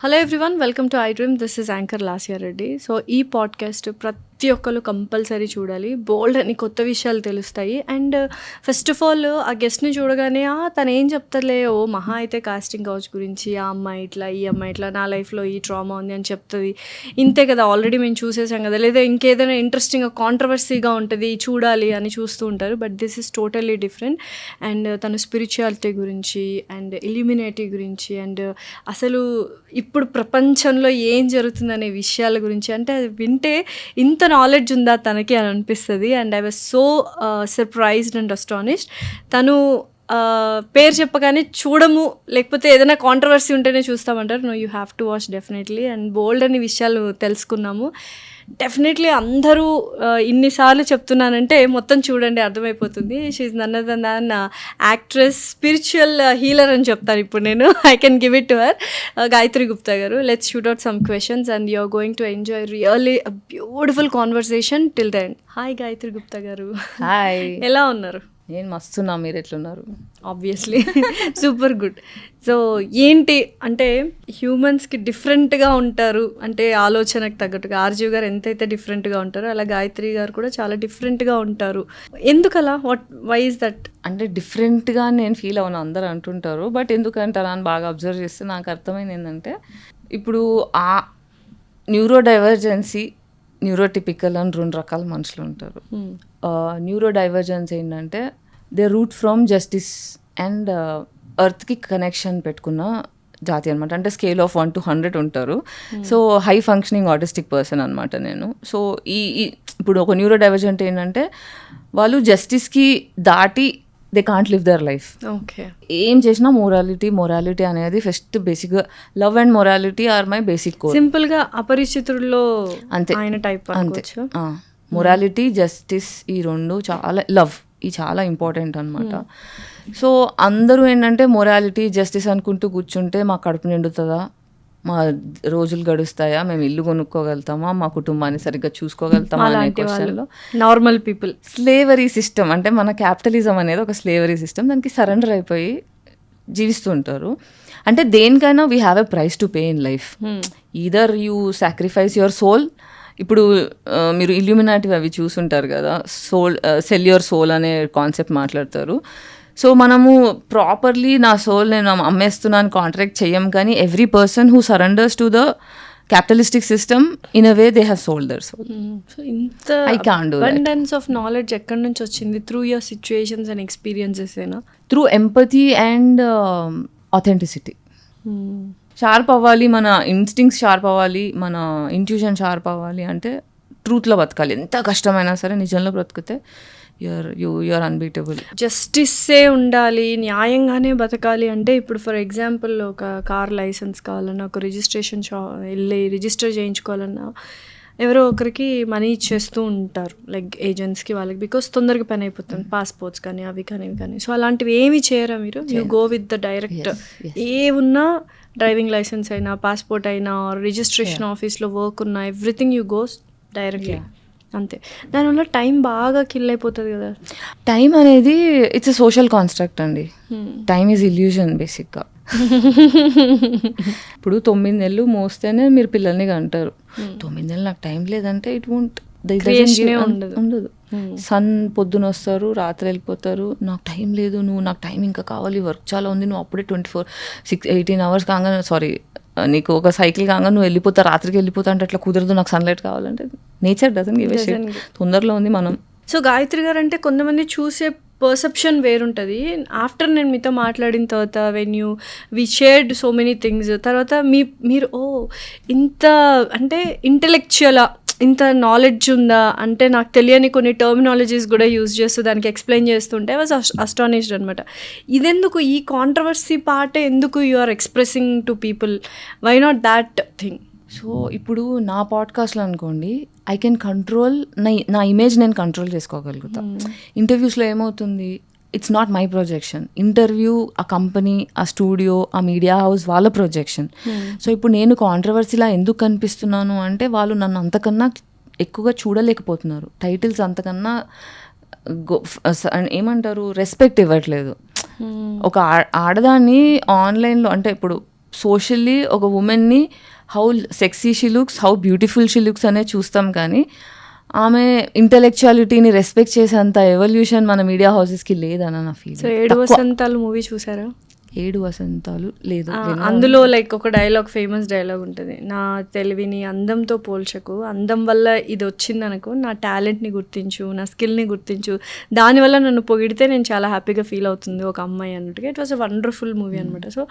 Hello everyone, welcome to I dream. This is anchor Lasya Reddy. So ఈ podcast ప్రతి ఒక్కరు compulsory చూడాలి. బోల్డ్ అని కొత్త విషయాలు తెలుస్తాయి. అండ్ ఫస్ట్ ఆఫ్ ఆల్ ఆ గెస్ట్ని చూడగానే తను ఏం చెప్తారులే, ఓ మహా అయితే కాస్టింగ్ కౌచ్ గురించి, ఆ అమ్మాయి ఇట్లా, ఈ అమ్మాయి ఇట్లా, నా లైఫ్లో ఈ ట్రామా ఉంది అని చెప్తుంది. ఇంతే కదా, ఆల్రెడీ మేము చూసేసాం కదా, లేదా ఇంకేదైనా ఇంట్రెస్టింగ్గా కాంట్రవర్సీగా ఉంటుంది చూడాలి అని చూస్తూ ఉంటారు. But this is totally different. And తను స్పిరిచువాలిటీ గురించి అండ్ ఇల్యూమినేటీ గురించి అండ్ అసలు ఇప్పుడు ప్రపంచంలో ఏం జరుగుతుందనే విషయాల గురించి, అంటే అది వింటే ఇంత నాలెడ్జ్ ఉందా తనకి అని అనిపిస్తుంది. And I was so surprised and astonished. తను పేరు చెప్పగానే చూడము, లేకపోతే ఏదైనా కాంట్రవర్సీ ఉంటేనే చూస్తామంటారు. No, you have to watch definitely. And బోల్డ్ అని విషయాలు తెలుసుకున్నాము. డెఫినెట్లీ అందరూ ఇన్నిసార్లు చెప్తున్నానంటే మొత్తం చూడండి, అర్థమైపోతుంది. She none other than actress, spiritual healer అని చెప్తాను ఇప్పుడు నేను. I can give it to her. Gayatri Gupta garu, let's shoot out some questions and you are going to enjoy really a beautiful conversation till the end. Hi Gayatri Gupta garu. Hi, ఎలా ఉన్నారు? నేను మస్తున్నా, మీరు ఎట్లున్నారు? Obviously super good. So ఏంటి అంటే, హ్యూమన్స్కి డిఫరెంట్గా ఉంటారు అంటే ఆలోచనకు తగ్గట్టుగా. ఆర్జీవ్ గారు ఎంతైతే డిఫరెంట్గా ఉంటారో అలా గాయత్రి గారు కూడా చాలా డిఫరెంట్గా ఉంటారు. ఎందుకలా? Why is that? అంటే డిఫరెంట్గా నేను ఫీల్ అవును, అందరు అంటుంటారు. బట్ ఎందుకంటారా అని బాగా అబ్జర్వ్ చేస్తే నాకు అర్థమైంది ఏంటంటే, ఇప్పుడు ఆ న్యూరో డైవర్జెన్సీ, న్యూరోటిపికల్ అని రెండు రకాల మనుషులు ఉంటారు. న్యూరో డైవర్జెన్స్ ఏంటంటే they root from justice and ఎర్త్కి కనెక్షన్ పెట్టుకున్న జాతి అనమాట. అంటే స్కేల్ ఆఫ్ 1 to 100 ఉంటారు. So high functioning autistic person అనమాట నేను. సో ఈ ఇప్పుడు ఒక న్యూరో డైవర్జెంట్ ఏంటంటే వాళ్ళు జస్టిస్కి దాటి they can't live their life. Okay, ఏం చేసినా మొరాలిటీ అనేది ఫస్ట్ బేసిక్గా love and morality are my basic core. సింపుల్గా అపరిచితుల్లో అంతే, ఆయన టైప్ అంతే. మొరాలిటీ, జస్టిస్, ఈ రెండు చాలా, లవ్, ఈ చాలా ఇంపార్టెంట్ అనమాట. సో అందరూ ఏంటంటే మొరాలిటీ, జస్టిస్ అనుకుంటూ కూర్చుంటే మా కడుపు నిండుతుందా, మా రోజులు గడుస్తాయా, మేము ఇల్లు కొనుక్కోగలుగుతామా, మా కుటుంబాన్ని సరిగ్గా చూసుకోగలుగుతామా అనే క్వశ్చన్లో నార్మల్ పీపుల్ స్లేవరీ సిస్టమ్, అంటే మన క్యాపిటలిజం అనేది ఒక స్లేవరీ సిస్టమ్, దానికి సరెండర్ అయిపోయి జీవిస్తుంటారు. అంటే దేనికైనా we have a price to pay in life. Either you sacrifice your soul. ఇప్పుడు మీరు ఇల్యూమినాటి అవి చూసుంటారు కదా, సెల్ యువర్ సోల్ అనే కాన్సెప్ట్ మాట్లాడతారు. సో మనము ప్రాపర్లీ నా సోల్ నేను అమ్మేస్తున్నాను కాంట్రాక్ట్ చెయ్యం, కానీ every person who surrenders to the capitalistic system in a way they have sold their soul. So ఇంత అబండెన్స్ ఆఫ్ నాలెడ్జ్ ఎక్కడి నుంచి వచ్చింది? Through your situations and experiences ఏనా? Through empathy and authenticity. Sharp అవ్వాలి, మన instincts sharp అవ్వాలి, మన intuition sharp అవ్వాలి అంటే ట్రూత్లో బతకాలి. ఎంత కష్టమైనా సరే నిజంలో బ్రతికితే యూఆర్ అన్బీటబుల్. జస్టిస్సే ఉండాలి, న్యాయంగానే బతకాలి అంటే, ఇప్పుడు ఫర్ ఎగ్జాంపుల్ ఒక కార్ లైసెన్స్ కావాలన్నా, ఒక రిజిస్ట్రేషన్ వెళ్ళి రిజిస్టర్ చేయించుకోవాలన్నా ఎవరో ఒకరికి మనీ ఇచ్చేస్తూ ఉంటారు, లైక్ ఏజెంట్స్కి, వాళ్ళకి, బికాస్ తొందరగా పని అయిపోతుంది, పాస్పోర్ట్స్ కానీ అవి కానీ ఇవి కానీ. సో అలాంటివి ఏమి చేయరా మీరు? You go with the direct. ఏ ఉన్నా, డ్రైవింగ్ లైసెన్స్ అయినా, పాస్పోర్ట్ అయినా, రిజిస్ట్రేషన్ ఆఫీస్లో వర్క్ ఉన్నా, ఎవ్రీథింగ్ యూ గోస్ డైరెక్ట్లీ. అంతే. దానివల్ల టైం బాగా కిల్ అయిపోతుంది కదా. టైం అనేది ఇట్స్ ఎ సోషల్ కాన్స్ట్రక్ట్ అండి. టైం ఈజ్ ఇల్యూజన్ బేసిక్గా. ఇప్పుడు 9 నెలలు మోస్తేనే మీరు పిల్లల్ని అంటారు, 9 నెలలు నాకు టైం లేదంటే ఇట్ వోంట్, ఉండదు. సన్ పొద్దున వస్తారు, రాత్రి వెళ్ళిపోతారు, నాకు టైం లేదు, నువ్వు నాకు టైం ఇంకా కావాలి, వర్క్ చాలా ఉంది, నువ్వు అప్పుడే 18 hours కాగానే, సారీ నీకు ఒక సైకిల్ కాగా నువ్వు వెళ్ళిపోతా, రాత్రికి వెళ్ళిపోతా అంటే అట్లా కుదరదు, నాకు సన్లైట్ కావాలంటే nature doesn't give a shit. తొందరలో ఉంది మనం. సో గాయత్రి గారు అంటే కొంతమంది చూసే పర్సెప్షన్ వేరుంటుంది. ఆఫ్టర్ నేను మీతో మాట్లాడిన తర్వాత వి షేర్డ్ సో మెనీ థింగ్స్, తర్వాత మీరు ఇంత అంటే ఇంటెలెక్చువలా, ఇంత నాలెడ్జ్ ఉందా అంటే, నాకు తెలియని కొన్ని టర్మినాలజీస్ కూడా యూజ్ చేస్తూ దానికి ఎక్స్ప్లెయిన్ చేస్తుంటే ఐ వాజ్ అస్టానిష్డ్ అనమాట. ఇదెందుకు, ఈ కాంట్రవర్సీ పార్టే ఎందుకు you are expressing to people? Why not that thing? So ఇప్పుడు నా పాడ్కాస్ట్లో అనుకోండి, ఐ కెన్ కంట్రోల్ నా ఇమేజ్, నేను కంట్రోల్ చేసుకోగలుగుతా. ఇంటర్వ్యూస్లో ఏమవుతుంది, it's not my projection. Interview ఆ కంపెనీ, ఆ స్టూడియో, ఆ మీడియా హౌస్ వాళ్ళ ప్రొజెక్షన్. సో ఇప్పుడు నేను కాంట్రవర్సీలా ఎందుకు కనిపిస్తున్నాను అంటే, వాళ్ళు నన్ను అంతకన్నా ఎక్కువగా చూడలేకపోతున్నారు. టైటిల్స్ అంతకన్నా ఏమంటారు, రెస్పెక్ట్ ఇవ్వట్లేదు. ఒక ఆడదాన్ని ఆన్లైన్లో, అంటే ఇప్పుడు సోషల్లీ ఒక ఉమెన్ని how sexy she looks, how beautiful she looks అనేది చూస్తాం, కానీ ఆమె ఇంటెలెక్చువాలిటీని రెస్పెక్ట్ చేసేంత ఎవల్యూషన్ మన మీడియా హౌసెస్కి లేదన్న నా ఫీల్. సో 7 వసంతాలు మూవీ చూసారా? 7 వసంతాలు లేదు. అందులో లైక్ ఒక డైలాగ్, ఫేమస్ డైలాగ్ ఉంటుంది, నా తెలివిని అందంతో పోల్చకు, అందం వల్ల ఇది వచ్చింది అనుకో, నా టాలెంట్ని గుర్తించు, నా స్కిల్ని గుర్తించు, దానివల్ల నన్ను పొగిడితే నేను చాలా హ్యాపీగా ఫీల్ అవుతుంది ఒక అమ్మాయి అన్నట్టుగా. It was a wonderful movie అనమాట. సో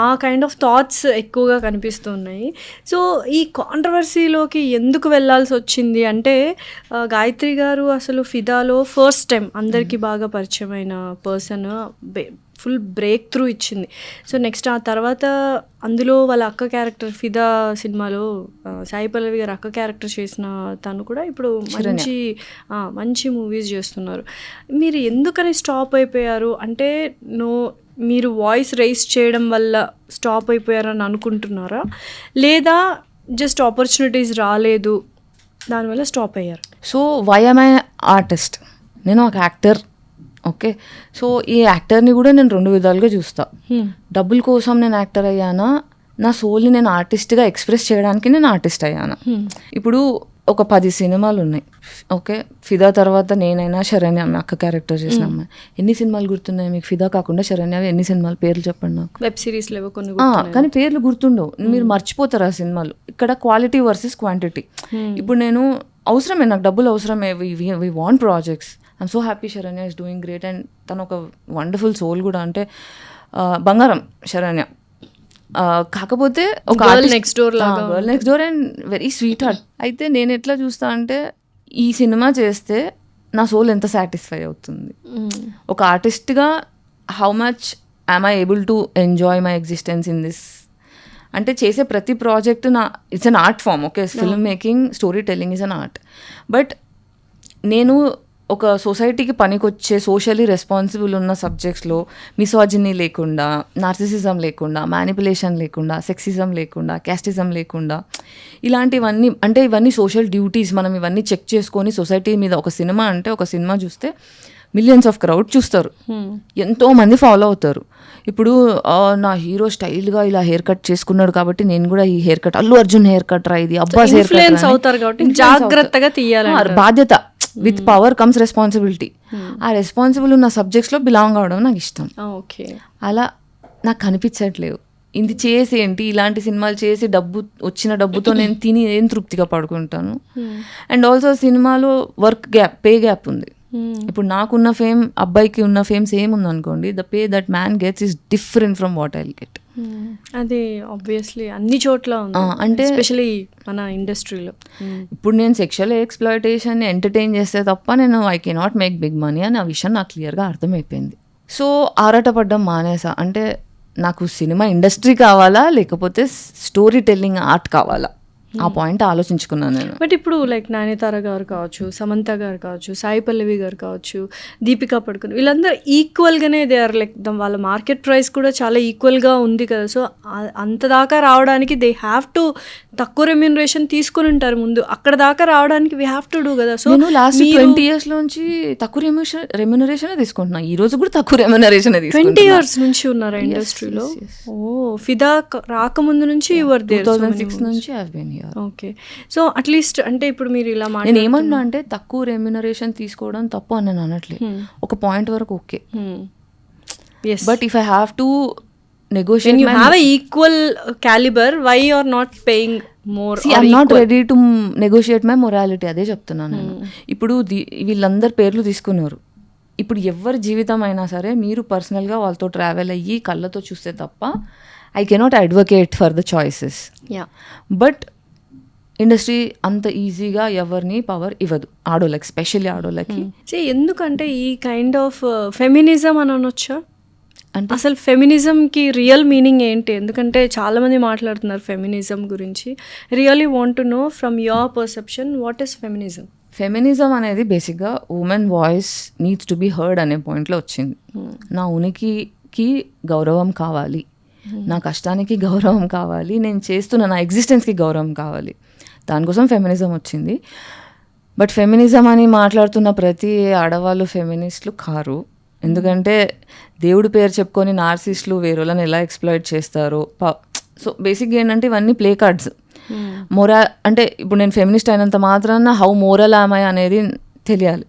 ఆ కైండ్ ఆఫ్ థాట్స్ ఎక్కువగా కనిపిస్తున్నాయి. సో ఈ కాంట్రవర్సీలోకి ఎందుకు వెళ్ళాల్సి వచ్చింది అంటే, గాయత్రి గారు అసలు ఫిదాలో ఫస్ట్ టైం అందరికీ బాగా పరిచయమైన పర్సన్, ఫుల్ బ్రేక్ త్రూ ఇచ్చింది. సో నెక్స్ట్ ఆ తర్వాత అందులో వాళ్ళ అక్క క్యారెక్టర్, ఫిదా సినిమాలో సాయి పల్లవి గారు అక్క క్యారెక్టర్ చేసిన తను కూడా ఇప్పుడు మంచి మూవీస్ చేస్తున్నారు. మీరు ఎందుకని స్టాప్ అయిపోయారు అంటే, మీరు వాయిస్ రైజ్ చేయడం వల్ల స్టాప్ అయిపోయారని అనుకుంటున్నారా, లేదా జస్ట్ ఆపర్చునిటీస్ రాలేదు దానివల్ల స్టాప్ అయ్యారు? So why am I artist, నేను ఒక యాక్టర్. ఓకే, సో ఈ యాక్టర్ని కూడా నేను 2 విధాలుగా చూస్తా. డబ్బుల కోసం నేను యాక్టర్ అయ్యానా, నా సోల్ని నేను ఆర్టిస్ట్గా ఎక్స్ప్రెస్ చేయడానికి నేను ఆర్టిస్ట్ అయ్యానా? ఇప్పుడు ఒక 10 సినిమాలు ఉన్నాయి. ఓకే, ఫిదా తర్వాత నేనైనా శరణ్య అక్క క్యారెక్టర్ చేసిన అమ్మాయి. ఎన్ని సినిమాలు గుర్తున్నాయి మీకు? ఫిదా కాకుండా శరణ్య ఎన్ని సినిమాలు పేర్లు చెప్పండి నాకు. వెబ్ సిరీస్ లేవో కొన్ని, కానీ పేర్లు గుర్తుండవు, మీరు మర్చిపోతారు ఆ సినిమాలు. ఇక్కడ క్వాలిటీ వర్సెస్ క్వాంటిటీ. ఇప్పుడు నేను అవసరమే, నాకు డబ్బులు అవసరమే, we want projects. I'm so happy Sharanya is doing great, and తను ఒక వండర్ఫుల్ సోల్ కూడా, అంటే బంగారం శరణ్య. కాకపోతే ఒక girl next door and very sweet heart. అయితే నేను ఎట్లా చూస్తా అంటే, ఈ సినిమా చేస్తే నా సోల్ ఎంత సాటిస్ఫై అవుతుంది. ఒక ఆర్టిస్ట్గా how much am I able to enjoy my existence in this. అంటే చేసే ప్రతి project it's an art form. Okay, film making, story telling is an art. But నేను ఒక సొసైటీకి పనికొచ్చే సోషల్లీ రెస్పాన్సిబుల్ ఉన్న సబ్జెక్ట్స్లో మిసోజినీ లేకుండా, నార్సిసిజం లేకుండా, మ్యానిపులేషన్ లేకుండా, సెక్సిజం లేకుండా, క్యాస్టిజం లేకుండా, ఇలాంటివన్నీ, అంటే ఇవన్నీ సోషల్ డ్యూటీస్, మనం ఇవన్నీ చెక్ చేసుకొని సొసైటీ మీద ఒక సినిమా, అంటే ఒక సినిమా చూస్తే మిలియన్స్ ఆఫ్ క్రౌడ్ చూస్తారు, ఎంతోమంది ఫాలో అవుతారు. ఇప్పుడు నా హీరో స్టైల్గా ఇలా హెయిర్ కట్ చేసుకున్నాడు కాబట్టి నేను కూడా ఈ hair cut, Allu Arjun hair cut రా, ఇది అబ్బాస్ హెయిర్ కట్ అవుతారు కాబట్టి జాగ్రత్తగా తీయాలి. బాధ్యత, విత్ పవర్ కమ్స్ రెస్పాన్సిబిలిటీ. ఆ రెస్పాన్సిబుల్ ఉన్న సబ్జెక్ట్స్లో బిలాంగ్ అవడం నాకు ఇష్టం. ఓకే, అలా నాకు కనిపించట్లేదు. ఇది చేసి ఏంటి, ఇలాంటి సినిమాలు చేసి వచ్చిన డబ్బుతో నేను తిని ఏం తృప్తిగా పడుకుంటాను. అండ్ ఆల్సో సినిమాలో వర్క్ గ్యాప్, పే గ్యాప్ ఉంది. ఇప్పుడు నాకున్న ఫేమ్, అబ్బాయికి ఉన్న ఫేమ్ సేమ్ ఉంది అనుకోండి, the pay that man gets is different from what I get. అది ఆబ్వియస్లీ అన్ని చోట్ల ఉంది, అంటే ఎస్పెషల్లీ మన ఇండస్ట్రీలో. ఇప్పుడు నేను సెక్షువల్ ఎక్స్‌ప్లాయిటేషన్ ఎంటర్టైన్ చేస్తే తప్ప నేను I cannot make big money అని ఆ విషయం నాకు క్లియర్గా అర్థమైపోయింది. సో ఆరాటపడ్డం మానేసా. అంటే నాకు సినిమా ఇండస్ట్రీ కావాలా, లేకపోతే స్టోరీ టెల్లింగ్ ఆర్ట్ కావాలా, ఆ పాయింట్ ఆలోచించుకున్నాను నేను. బట్ ఇప్పుడు లైక్ నయనతార గారు కావచ్చు, సమంత గారు కావచ్చు, సాయి పల్లవి గారు కావచ్చు, దీపికా పడుకుని, వీళ్ళందరూ ఈక్వల్గానే దే ఆర్ లైక్, వాళ్ళ మార్కెట్ ప్రైస్ కూడా చాలా ఈక్వల్గా ఉంది కదా. సో అంత దాకా రావడానికి దే హ్యావ్ టు తక్కువ రెమ్యూనరేషన్ తీసుకుని ఉంటారు ముందు, అక్కడ దాకా రావడానికి వీ హ్యావ్ టు డూ కదా. సో నేను లాస్ట్ 20 years నుంచి తక్కువ రెమ్యూనరేషన్ తీసుకుంటున్నా. ఈ రోజు కూడా తక్కువ రెమ్యూనరేషన్ 20 years నుంచి ఉన్నారా ఇండస్ట్రీలో? ఓ, ఫిదా రాకముందు నుంచి యువర్ దేర్, 2006 నుంచి I have been here. Okay, so at least అంటే ఇప్పుడు మీరు ఇలా నేను ఏమన్నా అంటే తక్కువ రెమ్యూనరేషన్ తీసుకోవడం తప్పు అని నేను అనట్లేదు, ఒక పాయింట్ వరకు okay. But if I have to negotiate, you have a equal caliber, why you are not paying more? See, I'm not ready to negotiate my morality. అదే చెప్తున్నాను నేను. ఇప్పుడు వీళ్ళందరు పేర్లు తీసుకున్నారు. ఇప్పుడు ఎవరి జీవితం అయినా సరే మీరు పర్సనల్గా వాళ్ళతో ట్రావెల్ అయ్యి కళ్ళతో చూస్తే తప్ప I cannot advocate for the choices. But industry అంత ఈజీగా ఎవరిని పవర్ ఇవ్వదు ఆడోళ్ళకి, స్పెషల్లీ ఆడోళ్ళకి. ఎందుకంటే ఈ కైండ్ ఆఫ్ ఫెమినిజం అని అనొచ్చా? అంటే అసలు ఫెమినిజంకి రియల్ మీనింగ్ ఏంటి? ఎందుకంటే చాలామంది మాట్లాడుతున్నారు ఫెమినిజం గురించి. Really want to know from your perception, what is feminism? Feminism అనేది బేసిక్గా women voice needs to be heard అనే పాయింట్లో వచ్చింది. నా ఉనికికి గౌరవం కావాలి, నా కష్టానికి గౌరవం కావాలి, నేను చేస్తున్న నా ఎగ్జిస్టెన్స్కి గౌరవం కావాలి, దానికోసం ఫెమినిజం వచ్చింది. బట్ ఫెమినిజం అని మాట్లాడుతున్న ప్రతి ఆడవాళ్ళు ఫెమినిస్టులు కారు. ఎందుకంటే దేవుడి పేరు చెప్పుకొని నార్సిస్టులు వేరేలను ఎలా ఎక్స్‌ప్లాయిట్ చేస్తారో, సో బేసిక్గా ఏంటంటే ఇవన్నీ ప్లే కార్డ్స్. అంటే ఇప్పుడు నేను ఫెమినిస్ట్ అయినంత మాత్రాన హౌ మోరల్ ఆమె అనేది తెలియాలి.